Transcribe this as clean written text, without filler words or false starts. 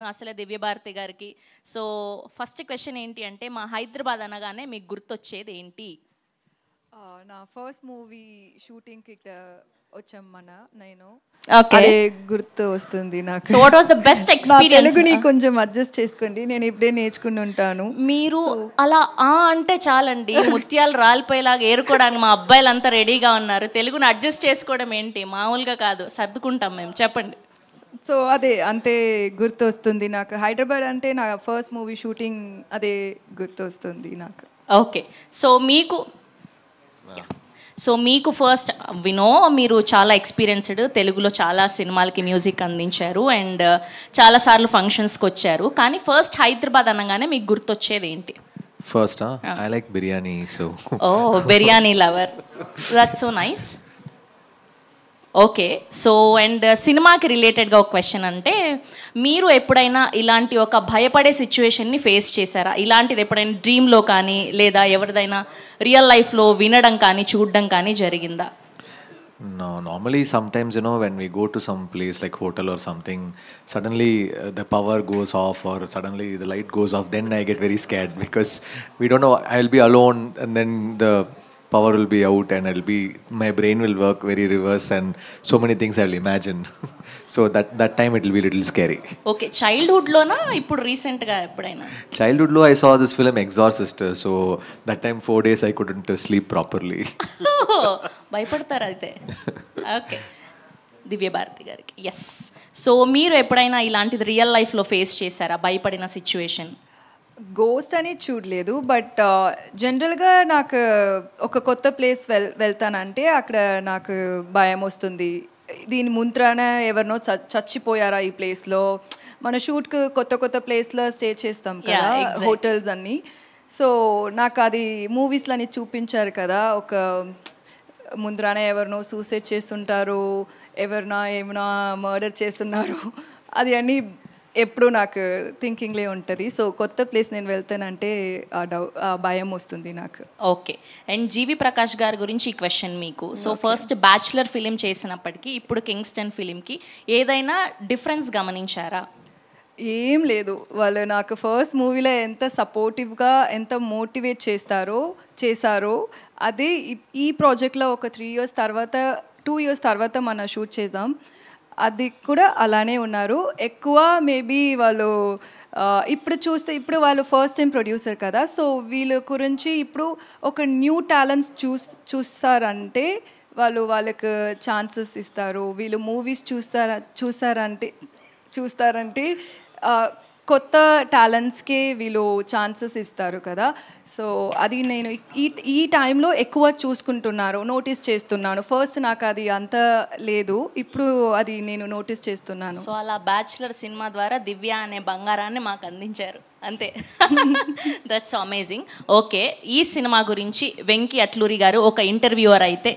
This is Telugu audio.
అసలే దివ్యభారతి గారికి. సో ఫస్ట్ క్వశ్చన్ ఏంటి అంటే మా హైదరాబాద్ అనగానే మీకు గుర్తొచ్చేది ఏంటి? నా ఫస్ట్ మూవీ షూటింగ్కి ఇక్కడ వచ్చాం నేను. ఓకే. అదే గుర్తు వస్తుంది నాకు. So what was the best నా ఎక్స్‌పీరియన్స్? తెలుగుని కొంచెం అడ్జస్ట్ చేసుకోండి, నేను ఇప్పుడే నేర్చుకుని ఉంటాను. మీరు అలా అంటే చాలండి, ముత్యాలు రాలిపోయేలాగా ఏరుకోవడానికి మా అబ్బాయిలంతా రెడీగా ఉన్నారు. తెలుగుని అడ్జస్ట్ చేసుకోవడం ఏంటి, మామూలుగా కాదు, సర్దుకుంటాం మేము. చెప్పండి. సో అదే అంతే గుర్తు వస్తుంది నాకు. హైదరాబాద్ అంటే నా ఫస్ట్ మూవీ షూటింగ్ అదే గుర్తు వస్తుంది నాకు. ఓకే. సో మీకు ఫస్ట్ వినో మీరు చాలా ఎక్స్పీరియన్స్డ్, తెలుగులో చాలా సినిమాలకి మ్యూజిక్ అందించారు అండ్ చాలాసార్లు ఫంక్షన్స్కి వచ్చారు. కానీ ఫస్ట్ హైదరాబాద్ అనగానే మీకు గుర్తొచ్చేది ఏంటి? First, I like biryani, so. Oh biryani lover, that's so nice. Okay. So and సినిమాకి రిలేటెడ్గా ఒక క్వశ్చన్ అంటే, మీరు ఎప్పుడైనా ఇలాంటి ఒక భయపడే సిచ్యువేషన్ని ఫేస్ చేశారా? ఇలాంటిది ఎప్పుడైనా డ్రీమ్లో కానీ లేదా ఎవరిదైనా రియల్ లైఫ్లో వినడం కానీ చూడడం కానీ జరిగిందా? No, normally sometimes, when we go to some place like hotel or something, suddenly the power goes off or suddenly the light goes off, then I get very scared because we don't know, I'll be alone and then the power will be out and my brain will work very reverse and so many things I'll imagine. So that time it will be a little scary. Okay. చైల్డ్హుడ్లోనా ఇప్పుడు రీసెంట్గా ఎప్పుడైనా? Childhood low, I saw this film Exorcist, so that time 4 days I couldn't sleep properly. భయపడతారు అయితే. ఓకే. దివ్యభారతి గారికి ఎస్. సో మీరు ఎప్పుడైనా ఇలాంటిది రియల్ లైఫ్లో ఫేస్ చేశారా, భయపడిన సిచ్యువేషన్? గోస్ట్ అని చూడలేదు, బట్ జనరల్గా నాకు ఒక కొత్త ప్లేస్ వెళ్తానంటే అక్కడ నాకు భయం వస్తుంది. దీని ముంత్రాన ఎవరినో చచ్చిపోయారా ఈ ప్లేస్లో. మన షూట్కి కొత్త కొత్త ప్లేస్లో స్టే చేస్తాం కదా, హోటల్స్ అన్నీ. సో నాకు అది మూవీస్లో అని చూపించారు కదా, ఒక ముందరానే ఎవరినో సూసైడ్ చేస్తుంటారు, ఏమైనా మర్డర్ చేస్తున్నారు, అది అన్నీ ఎప్పుడు నాకు థింకింగ్లే ఉంటుంది. సో కొత్త ప్లేస్ నేను వెళ్తానంటే ఆ భయం వస్తుంది నాకు. ఓకే. అండ్ జీవి ప్రకాష్ గారి గురించి ఈ క్వశ్చన్ మీకు. సో ఫస్ట్ బ్యాచులర్ ఫిలిం చేసినప్పటికీ ఇప్పుడు కింగ్స్టన్ ఫిలింకి ఏదైనా డిఫరెన్స్ గమనించారా? ఏం లేదు. వాళ్ళు నాకు ఫస్ట్ మూవీలో ఎంత సపోర్టివ్గా ఎంత మోటివేట్ చేశారో అదే ఈ ప్రాజెక్ట్లో ఒక 2 years తర్వాత మనం షూట్ చేద్దాం, అది కూడా అలానే ఉన్నారు. ఎక్కువ మేబీ వాళ్ళు ఇప్పుడు వాళ్ళు ఫస్ట్ టైం ప్రొడ్యూసర్ కదా, సో వీళ్ళ గురించి ఇప్పుడు ఒక న్యూ టాలెంట్స్ చూస్తారంటే వాళ్ళకి ఛాన్సెస్ ఇస్తారు. వీళ్ళు మూవీస్ చూస్తారంటే కొత్త టాలెంట్స్కే వీళ్ళు ఛాన్సెస్ ఇస్తారు కదా. సో అది నేను ఈ టైంలో ఎక్కువ చూసుకుంటున్నారు, నోటీస్ చేస్తున్నాను. ఫస్ట్ నాకు అది అంత లేదు, ఇప్పుడు అది నేను నోటీస్ చేస్తున్నాను. సో అలా బ్యాచులర్ సినిమా ద్వారా దివ్య అనే బంగారాన్ని మాకు అందించారు అంతే. That's amazing. ఓకే. ఈ సినిమా గురించి వెంకీ అట్లూరి గారు ఒక ఇంటర్వ్యూవర్ అయితే